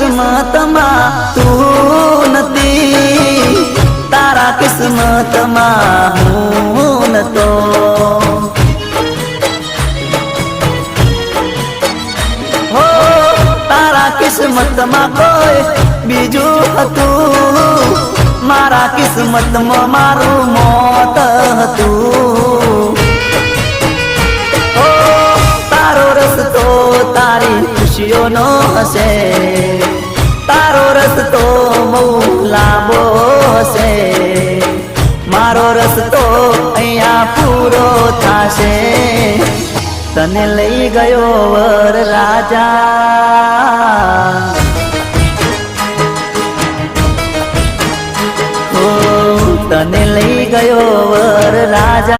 કિસ્મતમાં તું નથી, તારા કિસ્મતમાં હું નતો. હો તારા કિસ્મતમાં કોઈ બીજું હતું, મારા કિસ્મતમાં મારું મોત હતું. તારો રસ્તો તારી ખુશીઓનો હશે, તારો રસ્તો બહુ લાંબો હશે, મારો રસ્તો અહીંયા પૂરો થશે. તને લઈ ગયો વર રાજા, તને લઈ ગયો વર રાજા.